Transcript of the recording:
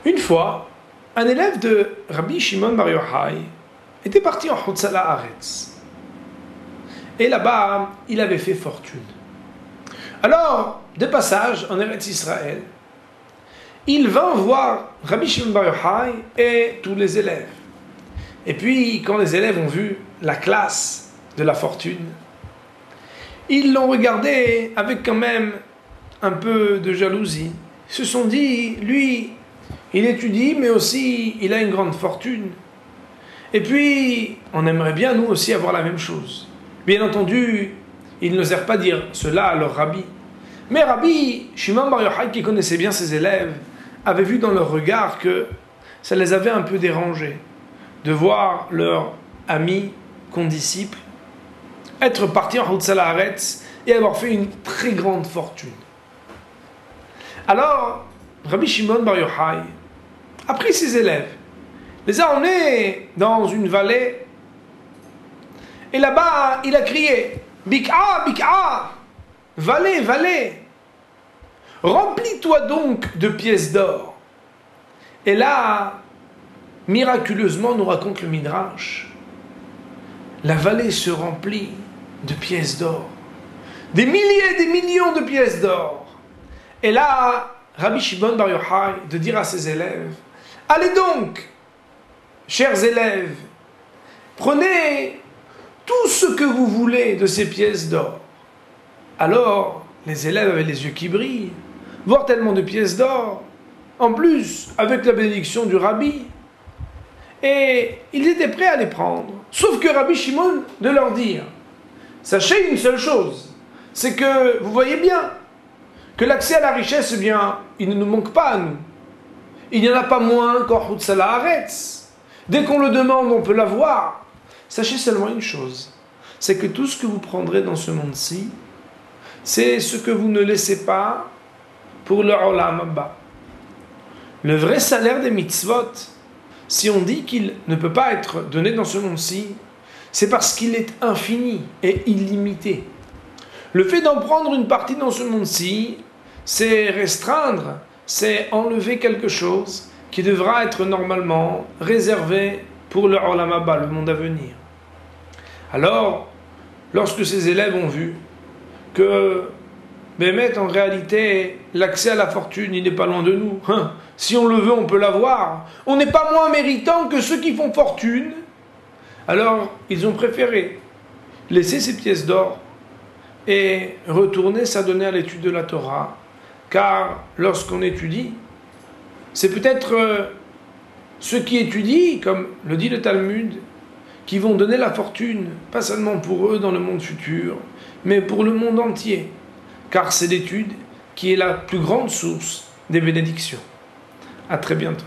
Une fois, un élève de Rabbi Shimon Bar Yochai était parti en Chutz La'aretz. Et là-bas, il avait fait fortune. Alors, de passage en Eretz Israël, il vint voir Rabbi Shimon Bar Yochai et tous les élèves. Et puis, quand les élèves ont vu la classe de la fortune, ils l'ont regardé avec quand même un peu de jalousie. Ils se sont dit, lui, il étudie, mais aussi il a une grande fortune. Et puis, on aimerait bien nous aussi avoir la même chose. Bien entendu, ils n'osèrent pas dire cela à leur rabbi. Mais Rabbi Shimon Bar Yochai, qui connaissait bien ses élèves, avait vu dans leur regard que ça les avait un peu dérangés de voir leur ami, condisciple, être parti en Chutz La'aretz et avoir fait une très grande fortune. Alors, Rabbi Shimon Bar Yochai a pris ses élèves, les a emmenés dans une vallée, et là-bas, il a crié « Bik'a, Bik'a, vallée, vallée, remplis-toi donc de pièces d'or. » Et là, miraculeusement, nous raconte le Midrash, la vallée se remplit de pièces d'or. Des milliers, des millions de pièces d'or. Et là, Rabbi Shimon Bar Yochai de dire à ses élèves, allez donc, chers élèves, prenez tout ce que vous voulez de ces pièces d'or. Alors, les élèves avaient les yeux qui brillent, voir tellement de pièces d'or, en plus, avec la bénédiction du Rabbi. Et ils étaient prêts à les prendre. Sauf que Rabbi Shimon de leur dire, sachez une seule chose, c'est que vous voyez bien que l'accès à la richesse, eh bien, il ne nous manque pas à nous. Il n'y en a pas moins qu'en Chutz La'aretz. Dès qu'on le demande, on peut l'avoir. Sachez seulement une chose, c'est que tout ce que vous prendrez dans ce monde-ci, c'est ce que vous ne laissez pas pour le Olam Haba. Le vrai salaire des mitzvot, si on dit qu'il ne peut pas être donné dans ce monde-ci, c'est parce qu'il est infini et illimité. Le fait d'en prendre une partie dans ce monde-ci, c'est restreindre, c'est enlever quelque chose qui devra être normalement réservé pour le Olam Haba, le monde à venir. Alors, lorsque ces élèves ont vu que, en réalité, l'accès à la fortune, il n'est pas loin de nous. Si on le veut, on peut l'avoir. On n'est pas moins méritant que ceux qui font fortune. Alors, ils ont préféré laisser ces pièces d'or et retourner s'adonner à l'étude de la Torah. Car lorsqu'on étudie, c'est peut-être ceux qui étudient, comme le dit le Talmud, qui vont donner la fortune, pas seulement pour eux dans le monde futur, mais pour le monde entier. Car c'est l'étude qui est la plus grande source des bénédictions. À très bientôt.